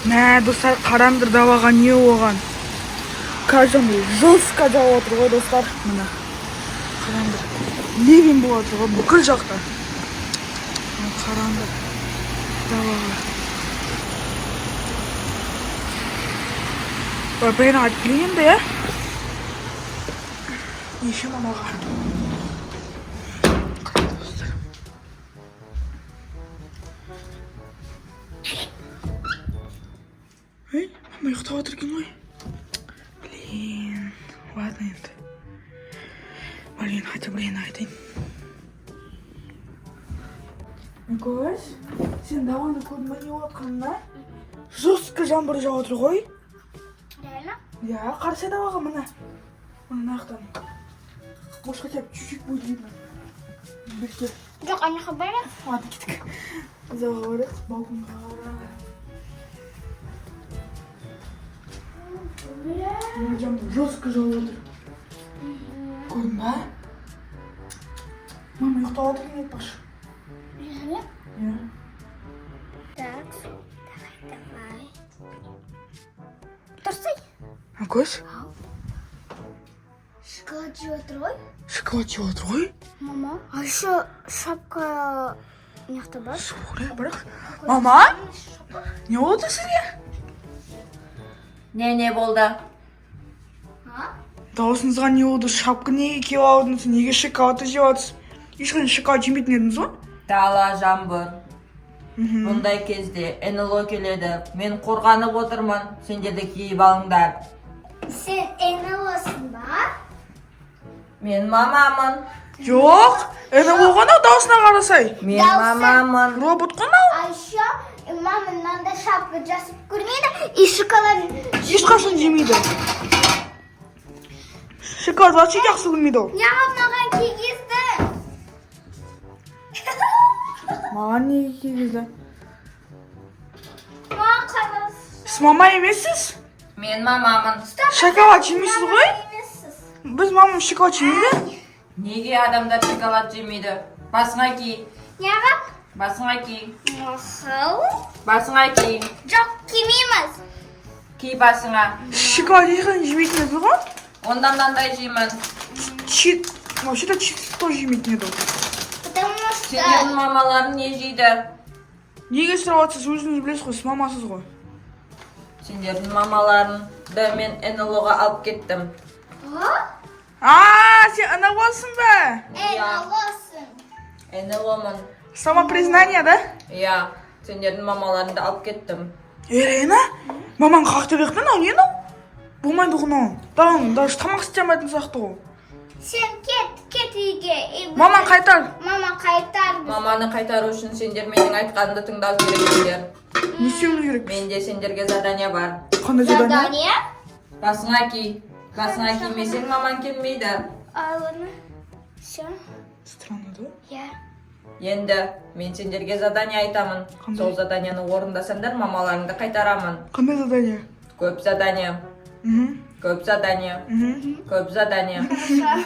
Мә, достар, қараңдар даваға не оған. Кәдімгі жестко жауып отыр ғой, достар. Мына. Қараңдар. Ливень болып отыр ғой, бүкіл жақта. Қараңдар. Даваға. Бәйін айтып келейін де, я? Неше мамаға. Эй, мама ұйықтап отыр екен ғой. Блин, ладно енді. Блин, хотя блин айтайын. Көз, сен даваны көрдің не отқанына? Жестко жаңбыр жауып отыр ғой. Реально? Я, қарсы даваға мына. Мына нақтан. Может, хотя бы чуть-чуть будет видно. Бірке. Жоқ, анаға барайық. Ладно, кеттік. Заваға барайық, балконға барайық. Жаңбыр жестко жауып отыр. Көрдің ба? Мама ұйықтап отыр екен айтпақшы. Реально? Я. Так, давай. Тұрсай. Көз? Шоколад жеп отыр ғой. Шоколад жеп отыр ғой? Мама, а еще шапка неқта бар. Соғырай, бірақ. Мама? Не болды сізге? Не болды? Даусыңызға не болды? Шапка неге киіп алдыңыз? Неге шоколадты жеп отырсыз? Ешқашан шоколад жемейтін едіңіз ғой? Дала жаңбыр. Бұндай кезде НЛО келеді. Мен қорғанып отырмын. Сендерді киіп алыңдар. Сен НЛО-сың ба? Мен мамамын. Жоқ, әні болған ау даусына қарасай. Мен Даусы. мамамын. Робот қонау. А еще мама мынандай шапка жасып көрмейді и шоколад Ешқашан жемейді. Шоколад вообще жақсы көрмейді ол. неғып маған кигізді? Маған неге кигізді? Маған қарас. Сіз мама емессіз? Мен мамамын. Шоколад жемейсіз ғой? Емессіз. Біз мамам шоколад жемейді. Неге адамдар шоколад жемейді? Басыңа ки. Неғып? Басыңа ки. Мақыл. Басыңа ки. Жоқ, кимейміз. Ки басыңа. Шоколад ешқашан жемейтін еді ғой? Онда мынандай жеймін. Чит. Вообще-то чит тоже жемейтін еді. Потому Сендердің что... мамаларың не жейді? Неге сұрап отырсыз? Өзіңіз білесіз ғой, сіз мамасыз ғой. Сендердің мамаларыңды мен НЛО-ға алып кеттім. Сен ана болсын ба? НЛО-сың. НЛО-мын. Самопризнание, да? Иә, сендердің мамаларыңды алып кеттім. Рейна? Мамаң қақтырықтың ау, не ау? Болмайды ғой мынау. Даже тамақ істемейтін сияқты ғой. Сен кет үйге. Мамаң қайтар. Мама қайтар. Маманы қайтару үшін сендер менің айтқанымды тыңдау керексіңдер. Не істеуіміз керек? Менде сендерге задание бар. Қандай задание? Задание? Басыңа ки. Басыңа кимесең маман келмейді. Ладно. Все. Странно, да? Я. Енді мен сендерге задание айтамын. Қандай? Сол заданиені орындасаңдар мамаларыңды қайтарамын. Қандай задание? Көп задание. Көп задание. Көп задание.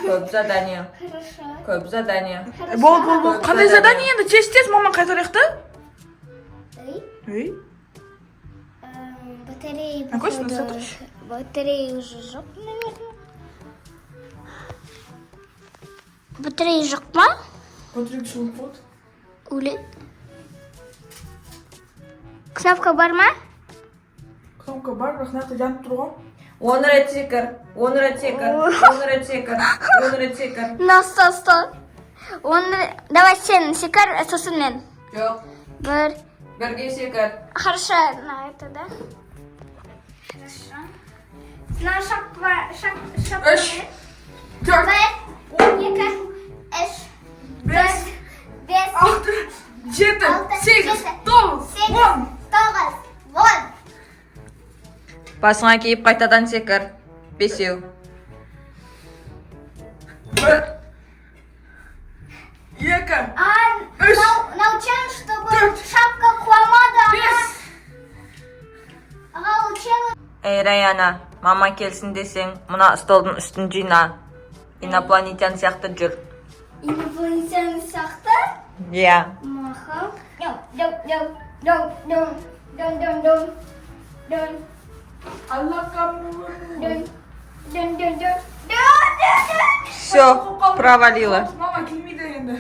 Көп задание. Хорошо. Көп задание. Бол. Қандай задание енді? Тез мамаң қайтарайық та? Ей? Батареи, А кось походу, насмотришь? батареи уже жоқ, наверное. Батареи жоқ па? Патрик шылпот. Улет. Кнопка бар ма? Кнопка бар, бірақ нақты жанып тұр ғой. 10 рет секір. 10 рет секір. 10 рет секір. 10 рет секір. На, сто. Давай сен секір, сосын мен. Жоқ. Бір. Бірге секір. Хорошо, на это, да? Хорошо. На шапка. Үш, төрт, Бір, екі, үш, бес, бес, алты, жеті, сегіз, тоғыз, он. 9, 10. Басыңа киіп қайтадан секір. 5. Бір, екі, үш, Научен, чтобы төрт, шапка құламады. бес. Аға, учен. Эй, Раяна, мама келсін десең, мұна столдың үстін жина. Инопланетян сияқты жүр. Инопланетян сияқты? Иә. Маха. Дом. Dön. Allah kamu. Dön. Dön dön dön. Все, провалила. Mama kelmeydi endi.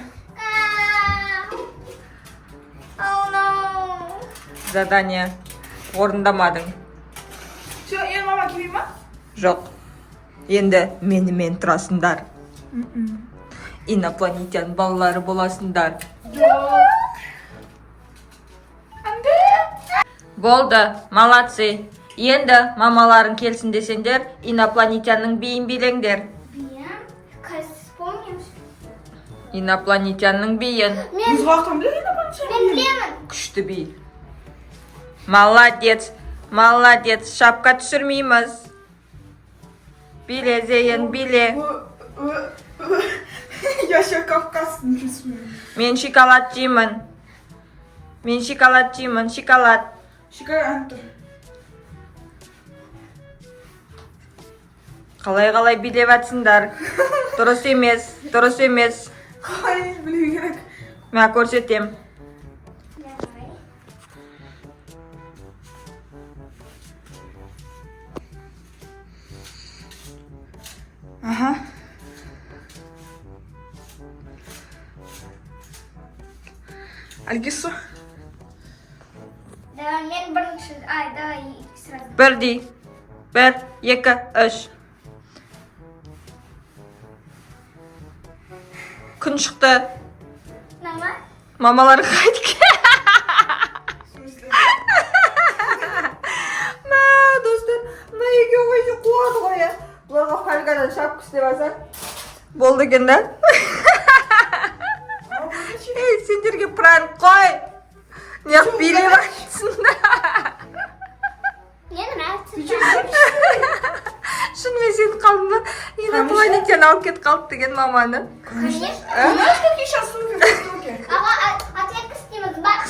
Oh no. Задание орындаmadың. Şu endi mama kelmeydi mi? Жоқ. Енді менімен тұрасыңдар. Инопланетян балалары боласыңдар. Anne. Болды, молодцы. Енді мамаларың келсін десеңдер, инопланетянның биін билеңдер. Bien. Kız вспомнишь? Инопланетянның биін. Biz vaktim bile yine bana Ben bilemem. Күшті би. Молодец, молодец. Шапка түсірмейміз. Биле, Зейін, биле. Yaşa Kafkas'ın resmi. Мен шоколад жеймін. Мен шоколад жеймін, шоколад. Şikayet antır. Қалай билеп жатсыңдар? Дұрыс емес, дұрыс емес. Hayır bile gerek. Мен көрсетем. Давай. Aha. Algisu. Давай, мен бірінші. Ай, давай сразу. Бірдей. 1, 2, 3. Күн шықты. Нама? Мамалары қайтып Мә, достар, мына екеуі өзі қуады ғой, иә. Бұларға фольгадан шапка істеп алсаң. Болды екен да? Ей, сендерге пранк қой. Неғып билеп айтсыңдар. Мне нравится. Шынымен сен қалдың ба? Инопланетян алып кетіп қалды деген маманы. Конечно. Знаешь, какие сейчас сумки в штуке? Ага, ответка снимет. Бак.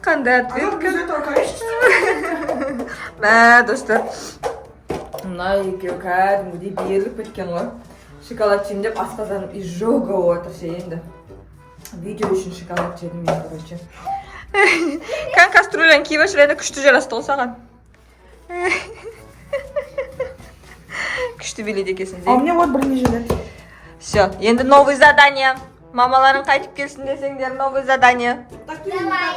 Қандай Она без ответка? этого количества. Мә, достар. Мына екеуі кәдімгідей беріліп кеткен ғой. Шоколад жеймін деп асқазаным изжога болып отырса енді. Видео үшін шоколад жедім мен, короче. Кастрюляны киіп жүреді, күшті жарасты ғой саған. Күшті биледі екенсің. А мне вот бронежилет. Все, енді новый задание. Мамаларың қайтып келсін десеңдер, новый задание. Давай.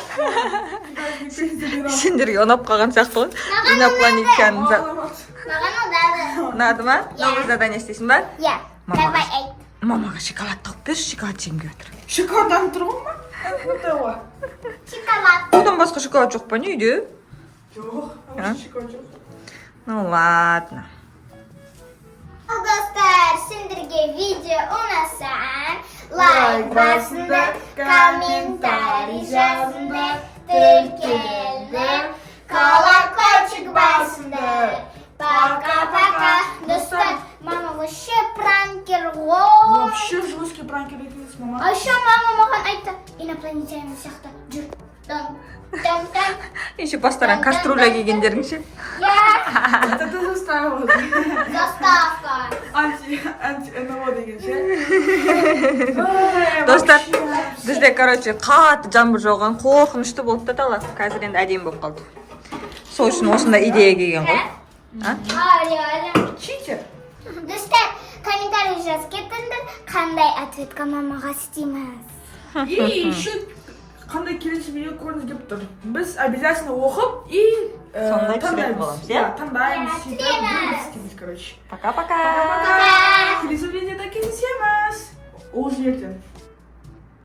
Сендерге ұнап қалған сияқты ғой. Инопланетян. Маған ұнады. Ұнады ма? Новый задание істейсің ба? Я. Мама. Давай, айт. Мамаға шоколад тауып берші, шоколад жемге отыр. Şokoldan durgun mu? Вот это. Шоколад. Одан басқа шоколад жоқ па не үйде? Yok. Ha? Şokolad yok. Ну ладно. Dostlar, sindiriga video unasan, like basında, komentariy жазында, тіркелді, колокольчик басында. Пока-пока, достар. Мама вообще пранкер ғой. Вообще жесткий пранкер екенсіз, мама. А еще мама маған айтты, инопланетянин сияқты жүр. Дам. Еще бастаран кастрюля кигендерің ше. Я. Это ты заставила. Заставка. Анти-НЛО деген ше. Достар, бізде, короче, қатты жаңбыр жауған, қорқынышты болды да тала. Қазір енді әдемі болып қалды. Сол үшін осындай идея келген ғой. Реально. Читер. Достар, комментарий жазып кетіңдер, қандай ответка мамаға істейміз. И еще қандай келесі видео көріңіз деп тұр. Біз обязательно оқып и Сондай түсіретін боламыз, иә? Таңдаймыз, Иә, сөйтіп тілейміз. істейміз, короче. Пока-пока. Пока-пока. Келесі видеода кездесеміз. Ол жерден.